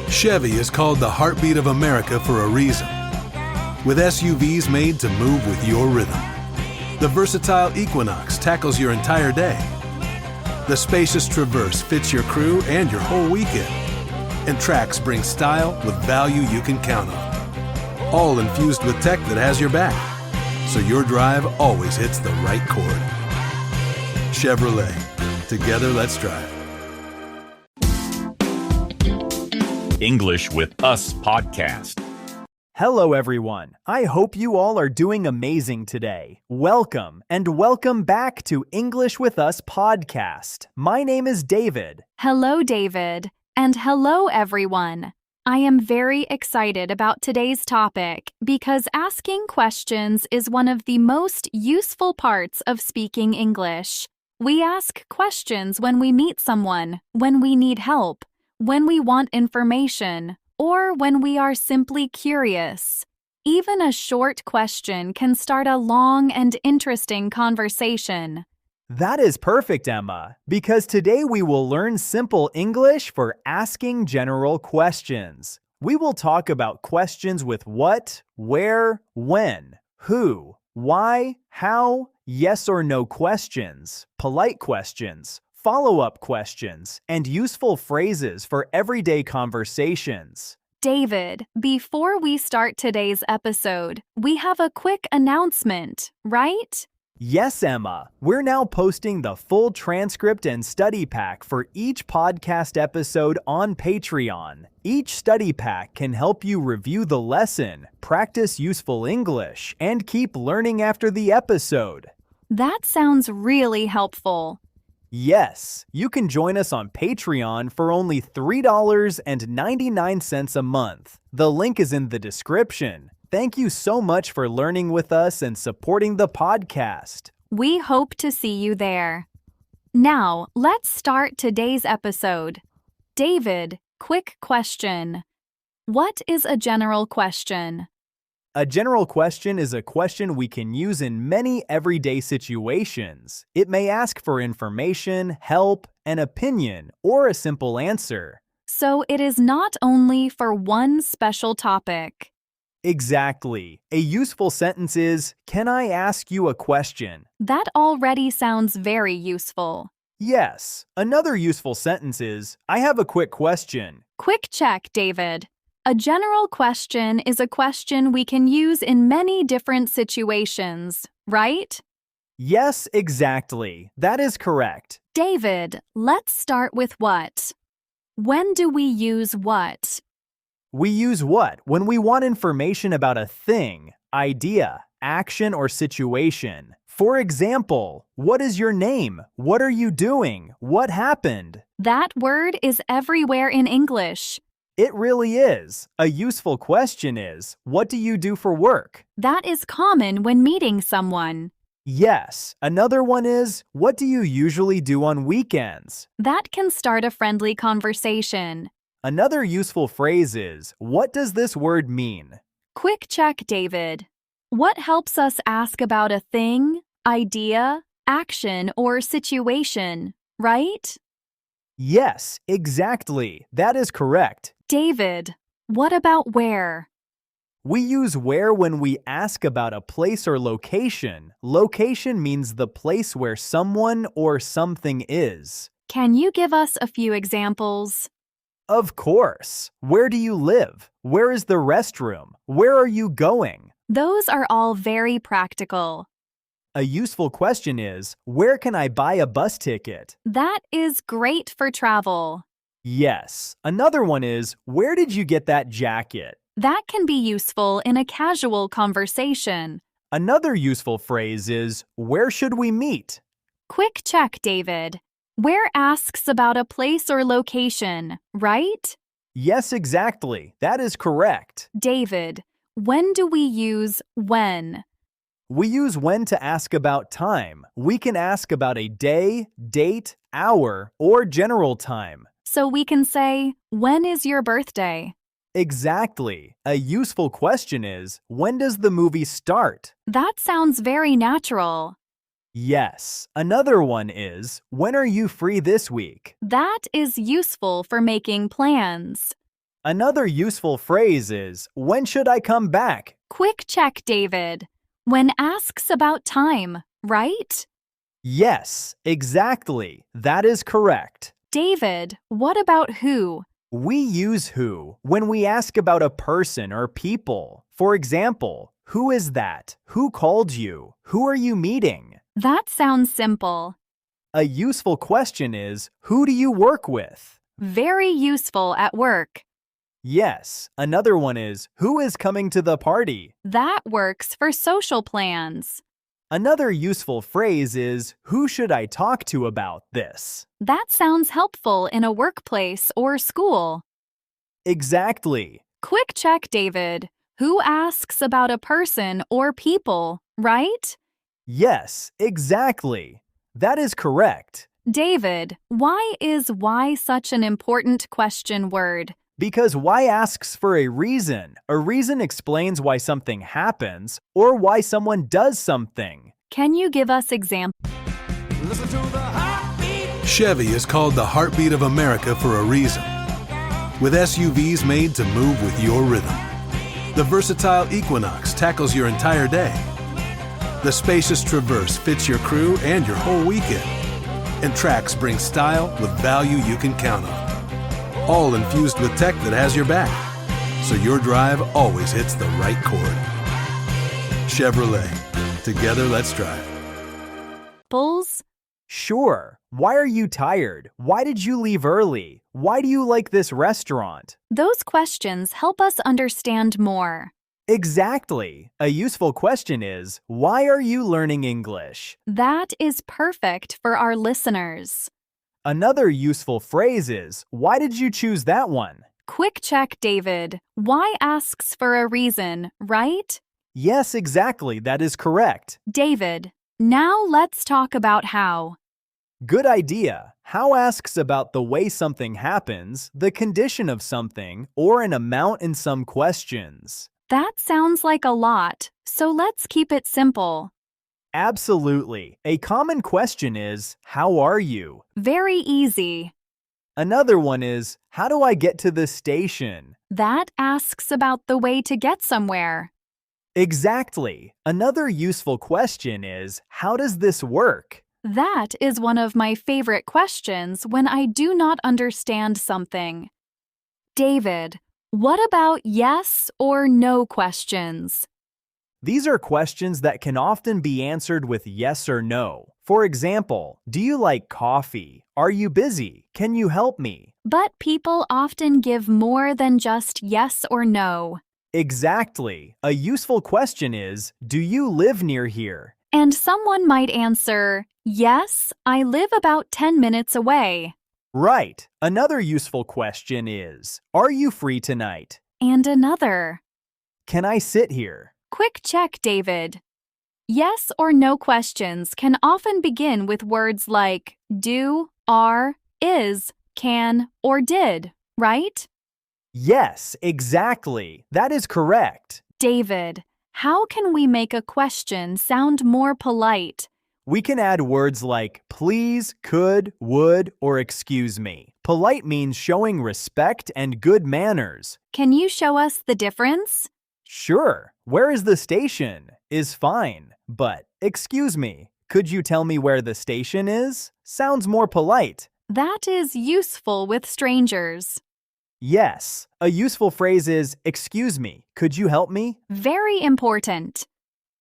Chevy is called the heartbeat of America for a reason. With SUVs made to move with your rhythm. The versatile Equinox tackles your entire day. The spacious Traverse fits your crew and your whole weekend. And Trax brings style with value you can count on. All infused with tech that has your back, so your drive always hits the right chord. Chevrolet. Together, let's drive. English with Us podcast. Hello, everyone. I hope you all are doing amazing today. Welcome, and welcome back to English with Us podcast. My name is David. Hello, David. And hello, everyone. I am very excited about today's topic because asking questions is one of the most useful parts of speaking English. We ask questions when we meet someone, when we need help, when we want information, or when we are simply curious. Even a short question can start a long and interesting conversation. That is perfect, Emma, because today we will learn simple English for asking general questions. We will talk about questions with what, where, when, who, why, how, yes or no questions, polite questions, follow-up questions, and useful phrases for everyday conversations. David, before we start today's episode, we have a quick announcement, right? Yes, Emma. We're now posting the full transcript and study pack for each podcast episode on Patreon. Each study pack can help you review the lesson, practice useful English, and keep learning after the episode. That sounds really helpful. Yes, you can join us on Patreon for only $3.99 a month. The link is in the description. Thank you so much for learning with us and supporting the podcast. We hope to see you there. Now, let's start today's episode. David, quick question. What is a general question? A general question is a question we can use in many everyday situations. It may ask for information, help, an opinion, or a simple answer. So it is not only for one special topic. Exactly. A useful sentence is, "Can I ask you a question?" That already sounds very useful. Yes. Another useful sentence is, "I have a quick question." Quick check, David. A general question is a question we can use in many different situations, right? Yes, exactly. That is correct. David, let's start with what. When do we use what? We use what when we want information about a thing, idea, action, or situation. For example, what is your name? What are you doing? What happened? That word is everywhere in English. It really is. A useful question is, what do you do for work? That is common when meeting someone. Yes. Another one is, what do you usually do on weekends? That can start a friendly conversation. Another useful phrase is, what does this word mean? Quick check, David. What helps us ask about a thing, idea, action, or situation, right? Yes, exactly. That is correct. David, what about where? We use where when we ask about a place or location. Location means the place where someone or something is. Can you give us a few examples? Of course. Where do you live? Where is the restroom? Where are you going? Those are all very practical. A useful question is, where can I buy a bus ticket? That is great for travel. Yes. Another one is, where did you get that jacket? That can be useful in a casual conversation. Another useful phrase is, where should we meet? Quick check, David. Where asks about a place or location, right? Yes, exactly. That is correct. David, when do we use when? We use when to ask about time. We can ask about a day, date, hour, or general time. So we can say, when is your birthday? Exactly. A useful question is, when does the movie start? That sounds very natural. Yes. Another one is, when are you free this week? That is useful for making plans. Another useful phrase is, when should I come back? Quick check, David. When asks about time, right? Yes, exactly. That is correct. David, what about who? We use who when we ask about a person or people. For example, who is that? Who called you? Who are you meeting? That sounds simple. A useful question is, who do you work with? Very useful at work. Yes, another one is, who is coming to the party? That works for social plans. Another useful phrase is, who should I talk to about this? That sounds helpful in a workplace or school. Exactly. Quick check, David. Who asks about a person or people, right? Yes, exactly. That is correct. David, why is why such an important question word? Because why asks for a reason. A reason explains why something happens or why someone does something. Can you give us examples? Chevy is called the heartbeat of America for a reason. With SUVs made to move with your rhythm. The versatile Equinox tackles your entire day. The spacious Traverse fits your crew and your whole weekend. And Trax brings style with value you can count on. All infused with tech that has your back, so your drive always hits the right chord. Chevrolet. Together, let's drive. Bulls? Sure. Why are you tired? Why did you leave early? Why do you like this restaurant? Those questions help us understand more. Exactly. A useful question is, why are you learning English? That is perfect for our listeners. Another useful phrase is, why did you choose that one? Quick check, David. Why asks for a reason, right? Yes, exactly. That is correct. David, now let's talk about how. Good idea. How asks about the way something happens, the condition of something, or an amount in some questions. That sounds like a lot, so let's keep it simple. Absolutely. A common question is, how are you? Very easy. Another one is, how do I get to the station? That asks about the way to get somewhere. Exactly. Another useful question is, how does this work? That is one of my favorite questions when I do not understand something. David, what about yes or no questions? These are questions that can often be answered with yes or no. For example, do you like coffee? Are you busy? Can you help me? But people often give more than just yes or no. Exactly. A useful question is, do you live near here? And someone might answer, yes, I live about 10 minutes away. Right. Another useful question is, are you free tonight? And another. Can I sit here? Quick check, David. Yes or no questions can often begin with words like do, are, is, can, or did, right? Yes, exactly. That is correct. David, how can we make a question sound more polite? We can add words like please, could, would, or excuse me. Polite means showing respect and good manners. Can you show us the difference? Sure. Where is the station? Is fine. But, excuse me, could you tell me where the station is? Sounds more polite. That is useful with strangers. Yes. A useful phrase is, excuse me, could you help me? Very important.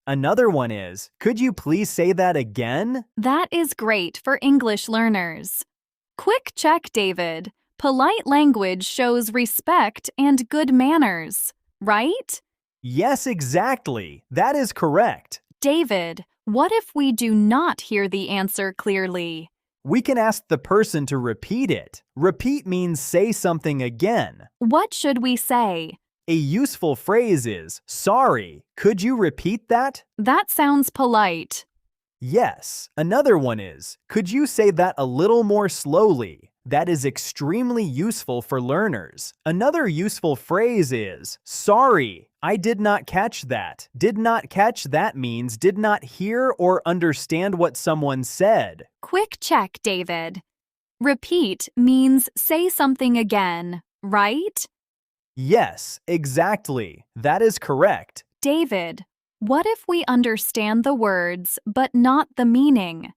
Another one is, could you please say that again? That is great for English learners. Quick check, David. Polite language shows respect and good manners, right? Yes, exactly. That is correct. David, what if we do not hear the answer clearly? We can ask the person to repeat it. Repeat means say something again. What should we say? A useful phrase is, sorry, could you repeat that? That sounds polite. Yes. Another one is, could you say that a little more slowly? That is extremely useful for learners. Another useful phrase is, sorry, I did not catch that. Did not catch that means did not hear or understand what someone said. Quick check, David. Repeat means say something again, right? Yes, exactly. That is correct. David, what if we understand the words but not the meaning?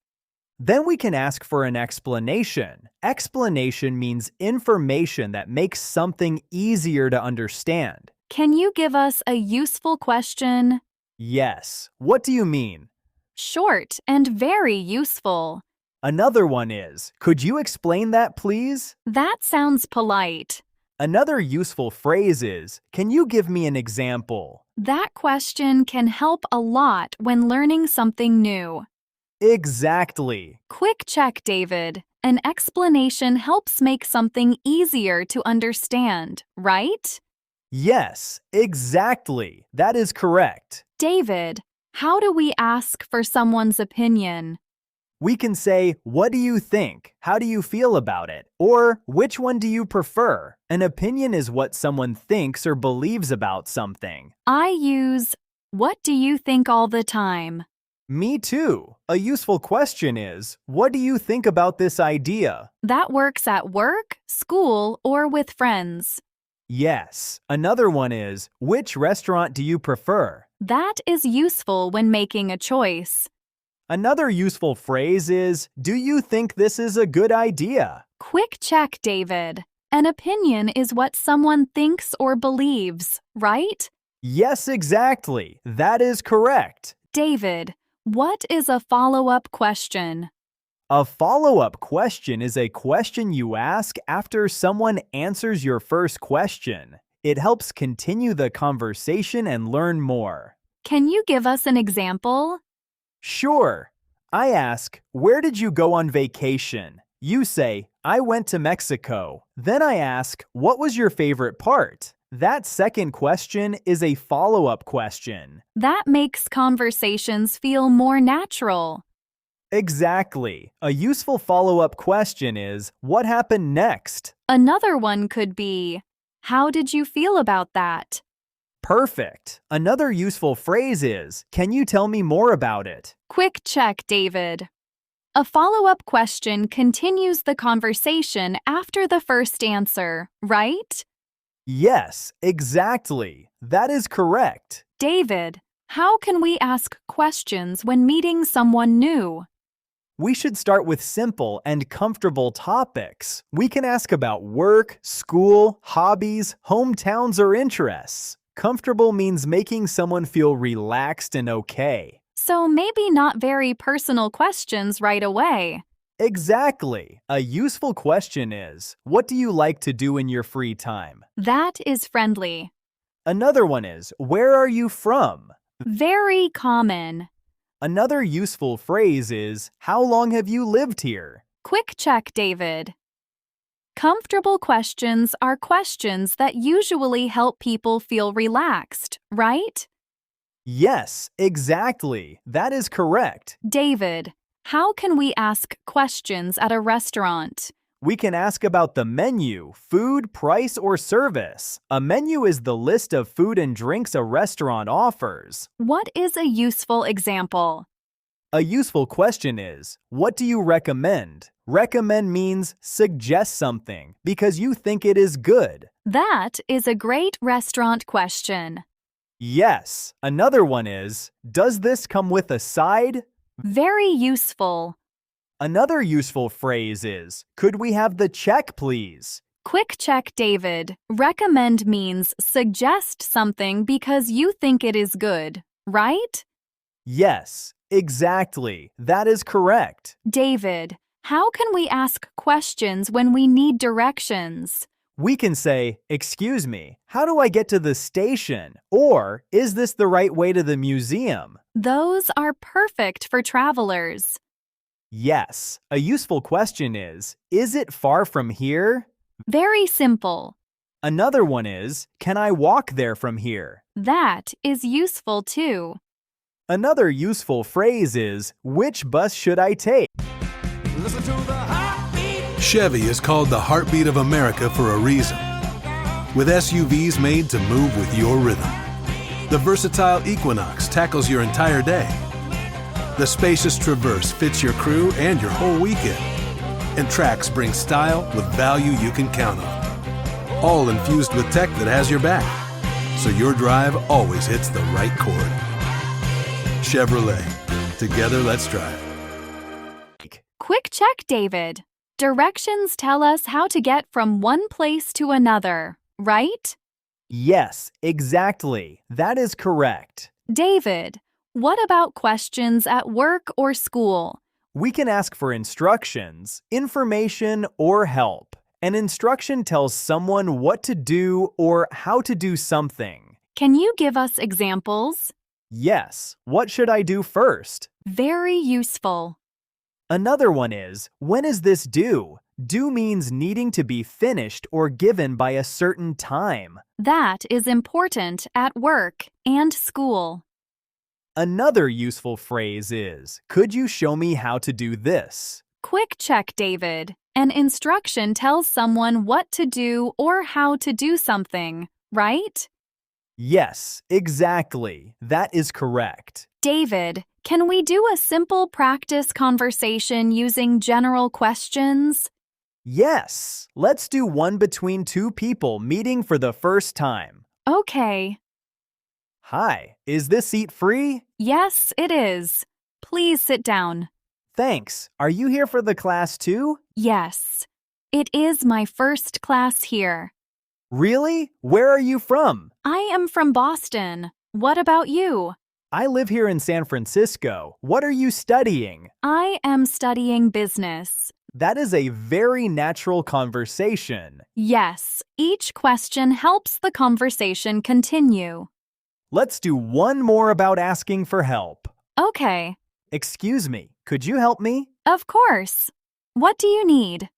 Then we can ask for an explanation. Explanation means information that makes something easier to understand. Can you give us a useful question? Yes. What do you mean? Short and very useful. Another one is, could you explain that, please? That sounds polite. Another useful phrase is, can you give me an example? That question can help a lot when learning something new. Exactly. Quick check, David. An explanation helps make something easier to understand, right? Yes, exactly. That is correct. David, how do we ask for someone's opinion? We can say, what do you think? How do you feel about it? Or, which one do you prefer? An opinion is what someone thinks or believes about something. I use, what do you think all the time? Me too. A useful question is, what do you think about this idea? That works at work, school, or with friends. Yes. Another one is, which restaurant do you prefer? That is useful when making a choice. Another useful phrase is, do you think this is a good idea? Quick check, David. An opinion is what someone thinks or believes, right? Yes, exactly. That is correct. David, what is a follow-up question? A follow-up question is a question you ask after someone answers your first question. It helps continue the conversation and learn more. Can you give us an example? Sure. I ask, where did you go on vacation? You say, I went to Mexico. Then I ask, what was your favorite part? That second question is a follow-up question. That makes conversations feel more natural. Exactly. A useful follow-up question is, what happened next? Another one could be, how did you feel about that? Perfect. Another useful phrase is, can you tell me more about it? Quick check, David. A follow-up question continues the conversation after the first answer, right? Yes, exactly. That is correct. David, how can we ask questions when meeting someone new? We should start with simple and comfortable topics. We can ask about work, school, hobbies, hometowns, or interests. Comfortable means making someone feel relaxed and okay. So maybe not very personal questions right away. Exactly. A useful question is, what do you like to do in your free time? That is friendly. Another one is, where are you from? Very common. Another useful phrase is, how long have you lived here? Quick check, David. Comfortable questions are questions that usually help people feel relaxed, right? Yes, exactly. That is correct. David, how can we ask questions at a restaurant? We can ask about the menu, food, price, or service. A menu is the list of food and drinks a restaurant offers. What is a useful example? A useful question is, what do you recommend? Recommend means suggest something because you think it is good. That is a great restaurant question. Yes. Another one is, does this come with a side? Very useful. Another useful phrase is, could we have the check, please? Quick check, David. Recommend means suggest something because you think it is good, right? Yes, exactly. That is correct. David, how can we ask questions when we need directions? We can say, excuse me, how do I get to the station? Or, is this the right way to the museum? Those are perfect for travelers. Yes. A useful question is it far from here? Very simple. Another one is, can I walk there from here? That is useful too. Another useful phrase is, which bus should I take? Listen to the heartbeat. Chevy is called the heartbeat of America for a reason. With SUVs made to move with your rhythm. The versatile Equinox tackles your entire day. The spacious Traverse fits your crew and your whole weekend. And Trax brings style with value you can count on. All infused with tech that has your back, so your drive always hits the right chord. Chevrolet. Together, let's drive. Quick check, David. Directions tell us how to get from one place to another, right? Yes, exactly. That is correct. David, what about questions at work or school? We can ask for instructions, information, or help. An instruction tells someone what to do or how to do something. Can you give us examples? Yes. What should I do first? Very useful. Another one is, when is this due? Due means needing to be finished or given by a certain time. That is important at work and school. Another useful phrase is, could you show me how to do this? Quick check, David. An instruction tells someone what to do or how to do something, right? Yes, exactly. That is correct. David, can we do a simple practice conversation using general questions? Yes, let's do one between two people meeting for the first time. Okay. Hi, is this seat free? Yes, it is. Please sit down. Thanks. Are you here for the class too? Yes. It is my first class here. Really? Where are you from? I am from Boston. What about you? I live here in San Francisco. What are you studying? I am studying business. That is a very natural conversation. Yes, each question helps the conversation continue. Let's do one more about asking for help. Okay, Excuse me, could you help me? of course. What do you need?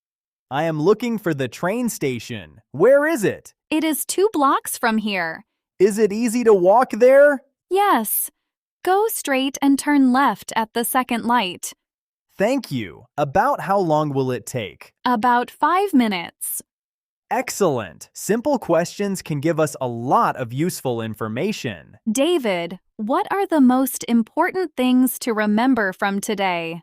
I am looking for the train station. Where is it? It is 2 blocks from here. Is it easy to walk there? Yes. Go straight and turn left at the second light. Thank you. About how long will it take? About 5 minutes. Excellent. Simple questions can give us a lot of useful information. David, what are the most important things to remember from today?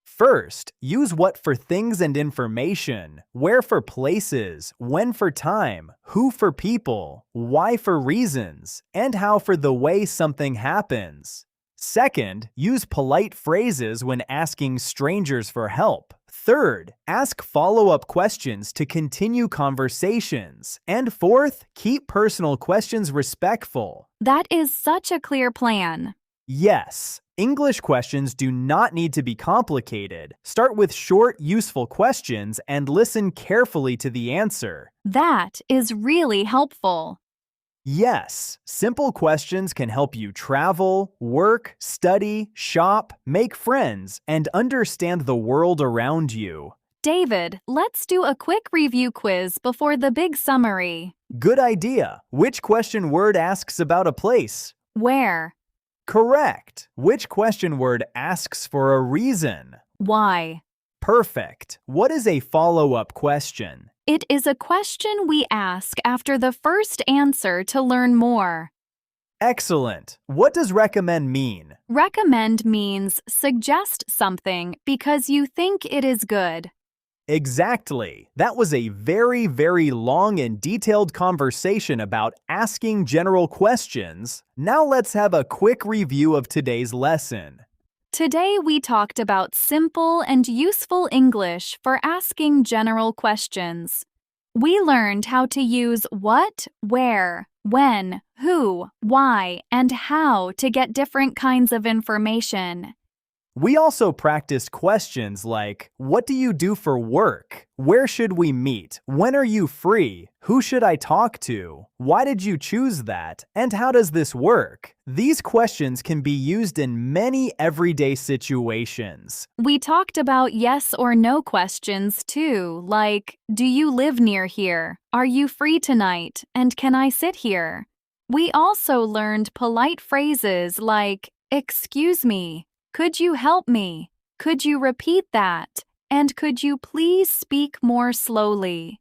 First, use what for things and information, where for places, when for time, who for people, why for reasons, and how for the way something happens. Second, use polite phrases when asking strangers for help. Third, ask follow-up questions to continue conversations. And fourth, keep personal questions respectful. That is such a clear plan. Yes, English questions do not need to be complicated. Start with short, useful questions and listen carefully to the answer. That is really helpful. Yes, simple questions can help you travel, work, study, shop, make friends, and understand the world around you. David, let's do a quick review quiz before the big summary. Good idea. Which question word asks about a place? Where? Correct. Which question word asks for a reason? Why? Perfect. What is a follow-up question? It is a question we ask after the first answer to learn more. Excellent. What does recommend mean? Recommend means suggest something because you think it is good. Exactly. That was a very, very long and detailed conversation about asking general questions. Now let's have a quick review of today's lesson. Today we talked about simple and useful English for asking general questions. We learned how to use what, where, when, who, why, and how to get different kinds of information. We also practiced questions like, what do you do for work? Where should we meet? When are you free? Who should I talk to? Why did you choose that? And how does this work? These questions can be used in many everyday situations. We talked about yes or no questions too, like, do you live near here? Are you free tonight? And can I sit here? We also learned polite phrases like, excuse me. Could you help me? Could you repeat that? And could you please speak more slowly?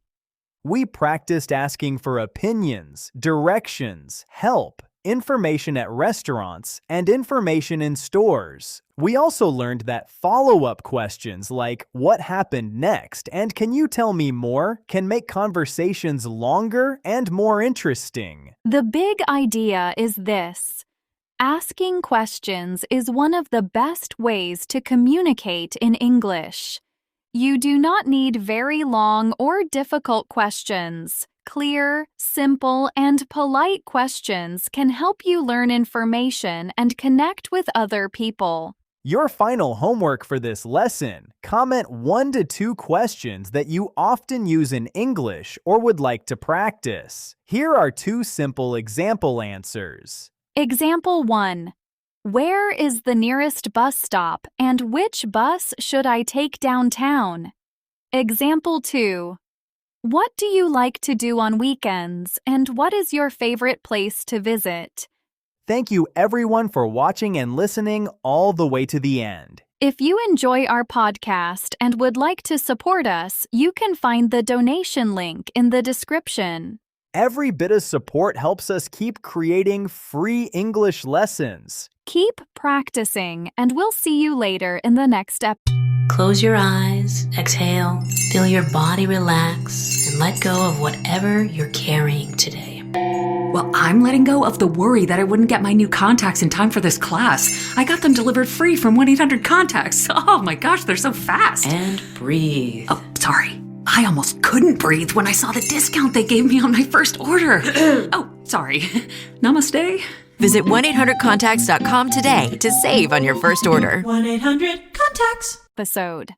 We practiced asking for opinions, directions, help, information at restaurants and information in stores. We also learned that follow-up questions like "What happened next?" and "Can you tell me more?" can make conversations longer and more interesting. The big idea is this: asking questions is one of the best ways to communicate in English. You do not need very long or difficult questions. Clear, simple, and polite questions can help you learn information and connect with other people. Your final homework for this lesson: comment 1 to 2 questions that you often use in English or would like to practice. Here are 2 simple example answers. Example 1. Where is the nearest bus stop and which bus should I take downtown? Example 2. What do you like to do on weekends and what is your favorite place to visit? Thank you everyone for watching and listening all the way to the end. If you enjoy our podcast and would like to support us, you can find the donation link in the description. Every bit of support helps us keep creating free English lessons. Keep practicing, and we'll see you later in the next episode. Close your eyes, exhale, feel your body relax, and let go of whatever you're carrying today. Well, I'm letting go of the worry that I wouldn't get my new contacts in time for this class. I got them delivered free from 1-800-CONTACTS. Oh my gosh, they're so fast. And breathe. Oh, sorry. I almost couldn't breathe when I saw the discount they gave me on my first order. Oh, sorry. Namaste. Visit 1-800-CONTACTS.com today to save on your first order. 1-800-CONTACTS. Episode.